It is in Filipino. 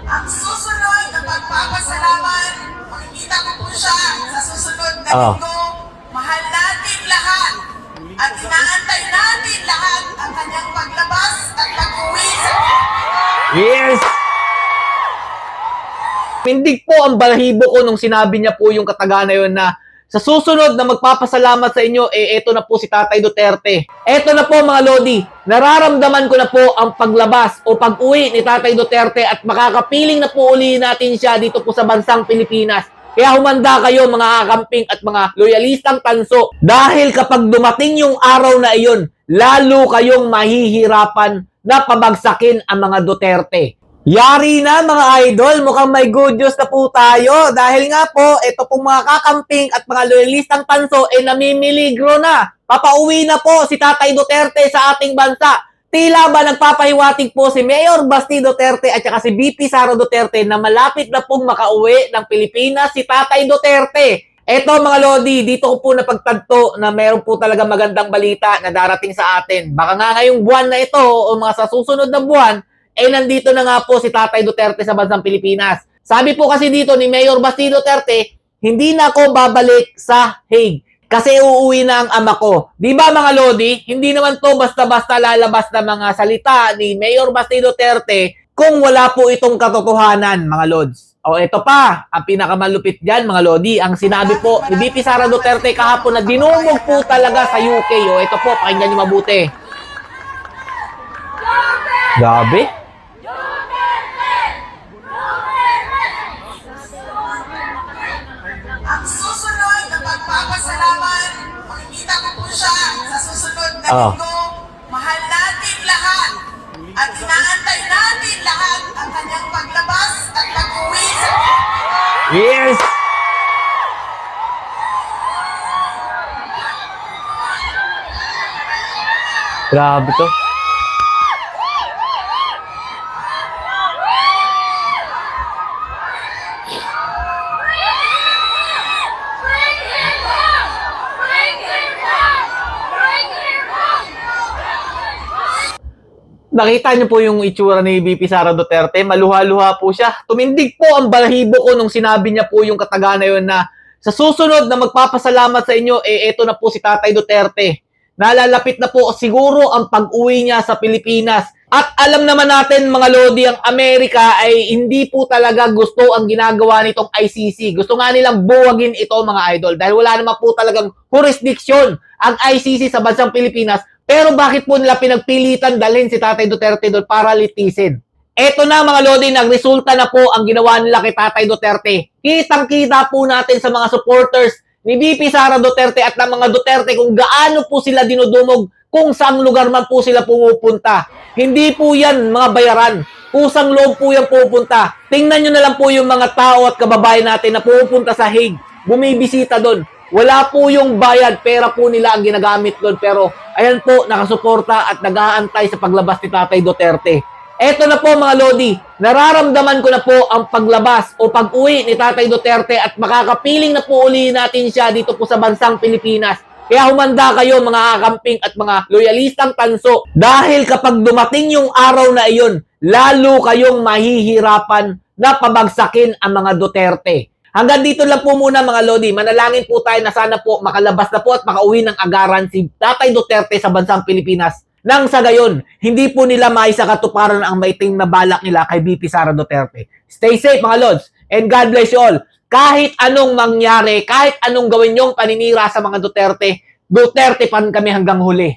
Ang susunod na pagpapasalamat, makikita ko po siya sa susunod na linggo. Mahal natin lahat at inaantay natin lahat ang kanyang paglabas at pag-uwi sa... Yes! Mindig po ang balahibo ko nung sinabi niya po yung kataga na yun na sa susunod na magpapasalamat sa inyo, eto na po si Tatay Duterte. Eto na po mga Lodi, nararamdaman ko na po ang paglabas o pag-uwi ni Tatay Duterte at makakapiling na po uli natin siya dito po sa bansang Pilipinas. Kaya humanda kayo mga kakamping at mga loyalistang tanso. Dahil kapag dumating yung araw na iyon, lalo kayong mahihirapan na pabagsakin ang mga Duterte. Yari na mga idol, mukhang may good news na po tayo. Dahil nga po, ito pong mga kakamping at mga loyalistang tanso namimiligro na. Papauwi na po si Tatay Duterte sa ating bansa. Tila ba nagpapahiwatig po si Mayor Basti Duterte at saka si VP Sara Duterte na malapit na pong makauwi ng Pilipinas si Tatay Duterte. Eto mga Lodi, dito ko po napagtanto na meron po talaga magandang balita na darating sa atin. Baka nga ngayong buwan na ito o mga sa susunod na buwan, nandito na nga po si Tatay Duterte sa bansang Pilipinas. Sabi po kasi dito ni Mayor Basti Duterte, hindi na ako babalik sa Hague kasi uuwi na ang ama ko. Di ba mga Lodi, hindi naman to basta-basta lalabas na mga salita ni Mayor Basti Duterte kung wala po itong katotohanan mga Lods. O ito pa, ang pinakamalupit dyan mga Lodi, ang sinabi po ni VP Sara Duterte kahapon na dinumog po talaga sa UK. O ito po, pakinggan nyo mabuti. Gabi? Ang susunod na pagpapasalamat, makikita ko po siya sa susunod na linggo. Mahal natin lahat at inaantay natin lahat ang kanyang paglabas at pag-uwi sa... Yes! Grabe to. Nakita niyo po yung itsura ni VP Sara Duterte, maluha-luha po siya. Tumindig po ang balahibo ko nung sinabi niya po yung kataga na yun na sa susunod na magpapasalamat sa inyo, eto na po si Tatay Duterte. Nalalapit na po siguro ang pag-uwi niya sa Pilipinas. At alam naman natin mga Lodi, ang Amerika ay hindi po talaga gusto ang ginagawa nitong ICC. Gusto nga nilang buwagin ito mga idol dahil wala naman po talagang jurisdiction ang ICC sa bansang Pilipinas. Pero bakit po nila pinagpilitan dalhin si Tatay Duterte doon para litisin? Eto na mga Lodi, nagresulta na po ang ginawa nila kay Tatay Duterte. Kitang-kita po natin sa mga supporters ni VP Sara Duterte at ng mga Duterte kung gaano po sila dinudumog kung saang lugar man po sila pumupunta. Hindi po yan mga bayaran. Kusang loob po yan pupunta. Tingnan nyo na lang po yung mga tao at kababayan natin na pupunta sa Hague. Bumibisita doon. Wala po yung bayad, pera po nila ang ginagamit doon. Pero ayan po, nakasuporta at nag-aantay sa paglabas ni Tatay Duterte. Eto na po mga Lodi, nararamdaman ko na po ang paglabas o pag-uwi ni Tatay Duterte at makakapiling na po uli natin siya dito po sa bansang Pilipinas. Kaya humanda kayo mga kakamping at mga loyalistang tanso. Dahil kapag dumating yung araw na iyon, lalo kayong mahihirapan na pabagsakin ang mga Duterte. Hanggang dito lang po muna mga Lodi. Manalangin po tayo na sana po makalabas na po at makauwi ng agaran si Tatay Duterte sa bansang Pilipinas. Nang sa gayon, hindi po nila maisakatuparan ang maiting na balak nila kay VP Sara Duterte. Stay safe mga Lods and God bless you all. Kahit anong mangyari, kahit anong gawin yung paninira sa mga Duterte, Duterte pan kami hanggang huli.